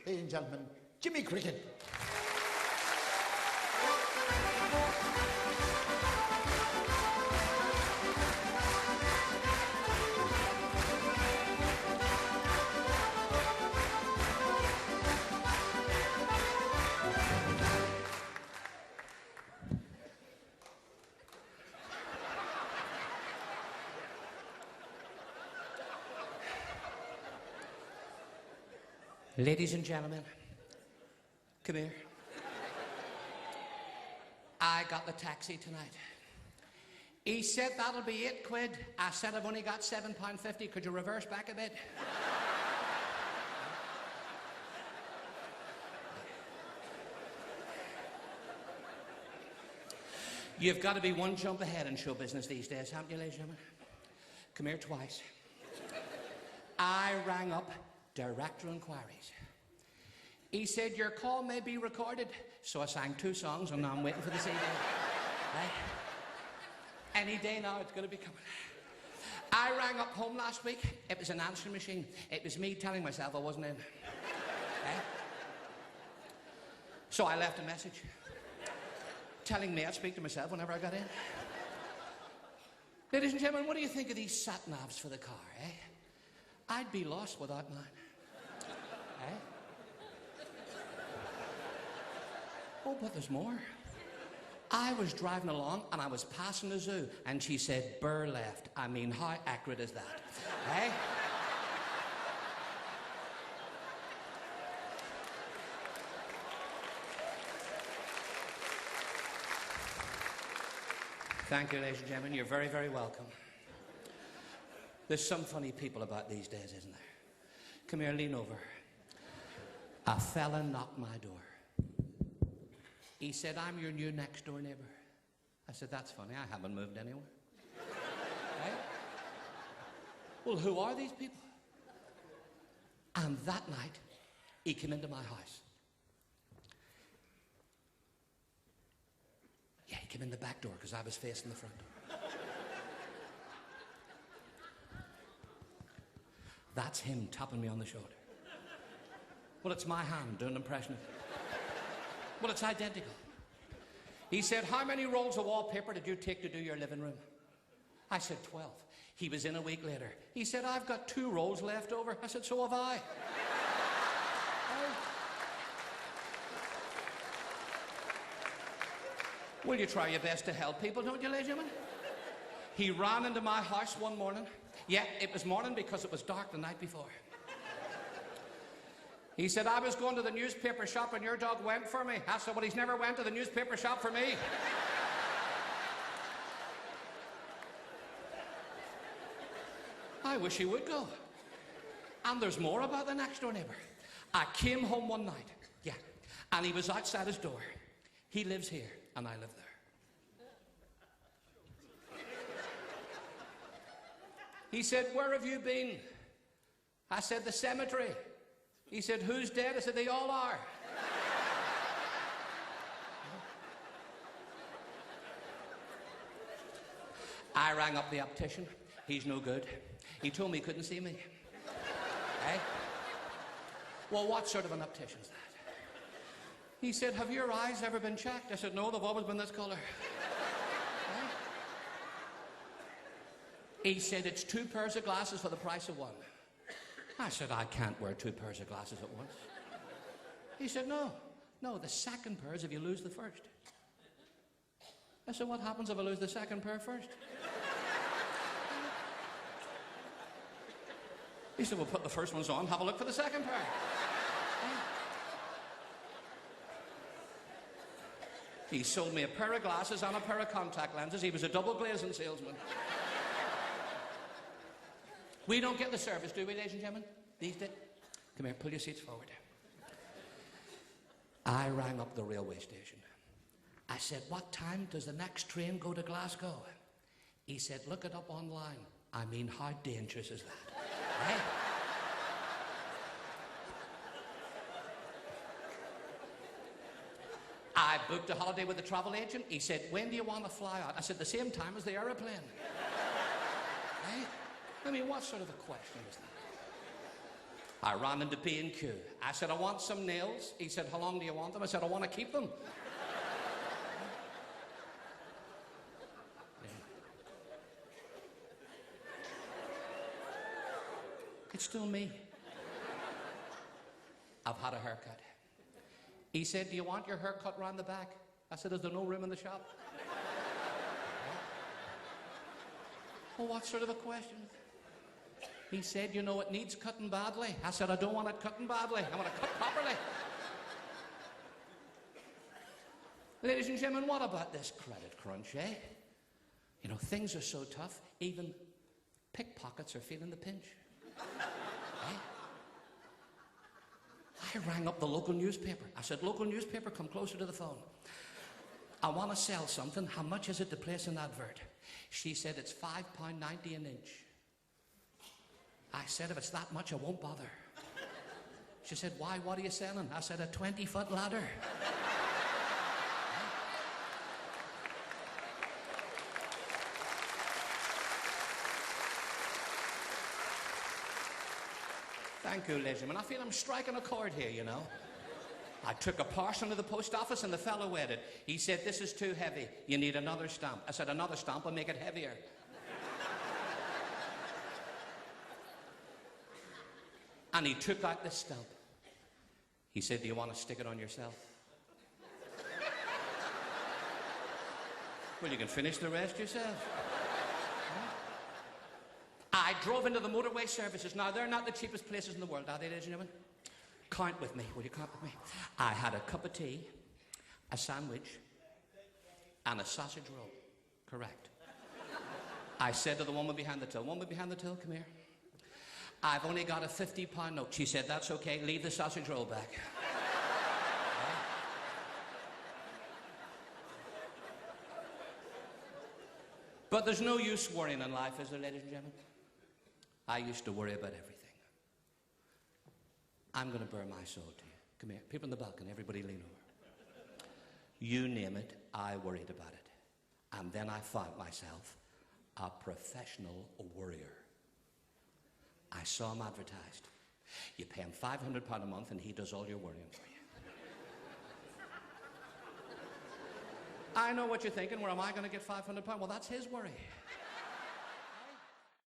ladies and gentlemen, Jimmy Cricket. Ladies and gentlemen, come here. I got the taxi tonight. He said that'll be £8. I said I've only got £7.50. Could you reverse back a bit? You've got to be one jump ahead in show business these days, haven't you, ladies and gentlemen? Come here twice. I rang up Director Inquiries. He said, your call may be recorded. So I sang 2 songs and now I'm waiting for the CD. Right? Any day now it's going to be coming. I rang up home last week. It was an answering machine. It was me telling myself I wasn't in. Right? So I left a message telling me I'd speak to myself whenever I got in. Ladies and gentlemen, what do you think of these sat-navs for the car, eh? I'd be lost without mine. Eh? Oh, but there's more. I was driving along and I was passing the zoo and she said, Burr left. I mean, how accurate is that? Eh? Thank you, ladies and gentlemen. You're very, very welcome. There's some funny people about these days, isn't there? Come here, lean over. A fella knocked my door. He said, I'm your new next door neighbour. I said, that's funny, I haven't moved anywhere. Right? Well, who are these people? And that night, he came into my house. Yeah, he came in the back door because I was facing the front door. That's him tapping me on the shoulder. Well, it's my hand doing an impression of it. Well, it's identical. He said, how many rolls of wallpaper did you take to do your living room? I said, 12. He was in a week later. He said, I've got 2 rolls left over. I said, so have I. Will you try your best to help people, don't you, ladies and gentlemen? He ran into my house one morning. Yeah, it was morning because it was dark the night before. He said, I was going to the newspaper shop and your dog went for me. I said, well, he's never went to the newspaper shop for me. I wish he would go. And there's more about the next door neighbour. I came home one night, yeah, and he was outside his door. He lives here and I live there. He said, where have you been? I said, the cemetery. He said, who's dead? I said, they all are. I rang up the optician. He's no good. He told me he couldn't see me. Eh? Well, what sort of an optician is that? He said, have your eyes ever been checked? I said, no, they've always been this colour. Eh? He said, it's 2 pairs of glasses for the price of 1. I said, I can't wear 2 pairs of glasses at once. He said, no, the second pair is if you lose the first. I said, what happens if I lose the second pair first? He said, well, put the first ones on, have a look for the second pair. He sold me a pair of glasses and a pair of contact lenses. He was a double glazing salesman. We don't get the service, do we, ladies and gentlemen? These days? Come here, pull your seats forward. I rang up the railway station. I said, what time does the next train go to Glasgow? He said, look it up online. I mean, how dangerous is that? Right? I booked a holiday with a travel agent. He said, when do you want to fly out? I said, the same time as the aeroplane. Right? I mean, what sort of a question is that? I ran into B&Q. I said, I want some nails. He said, how long do you want them? I said, I want to keep them. It's still me. I've had a haircut. He said, do you want your haircut round the back? I said, is there no room in the shop? Well, what sort of a question? He said, you know, it needs cutting badly. I said, I don't want it cutting badly. I want it cut properly. Ladies and gentlemen, what about this credit crunch, eh? You know, things are so tough, even pickpockets are feeling the pinch. Eh? I rang up the local newspaper. I said, local newspaper, come closer to the phone. I want to sell something. How much is it to place an advert? She said, it's £5.90 an inch. I said, if it's that much, I won't bother. She said, why? What are you selling? I said, a 20-foot ladder. Thank you, ladies and gentlemen. I feel I'm striking a chord here, you know. I took a parcel to the post office and the fellow weighed it. He said, this is too heavy. You need another stamp. I said, another stamp will make it heavier. And he took out the stamp. He said, do you want to stick it on yourself? Well, you can finish the rest yourself. I drove into the motorway services. Now, they're not the cheapest places in the world, are they, ladies and gentlemen? Count with me. Will you count with me? I had a cup of tea, a sandwich, and a sausage roll. Correct. I said to the woman behind the till, woman behind the till, come here. I've only got a £50 note. She said, that's okay, leave the sausage roll back. But there's no use worrying in life, is there, ladies and gentlemen? I used to worry about everything. I'm going to bare my soul to you. Come here. People in the balcony, everybody lean over. You name it, I worried about it. And then I found myself a professional worrier. I saw him advertised. You pay him £500 a month and he does all your worrying for you. I know what you're thinking. Where am I going to get £500? Well, that's his worry.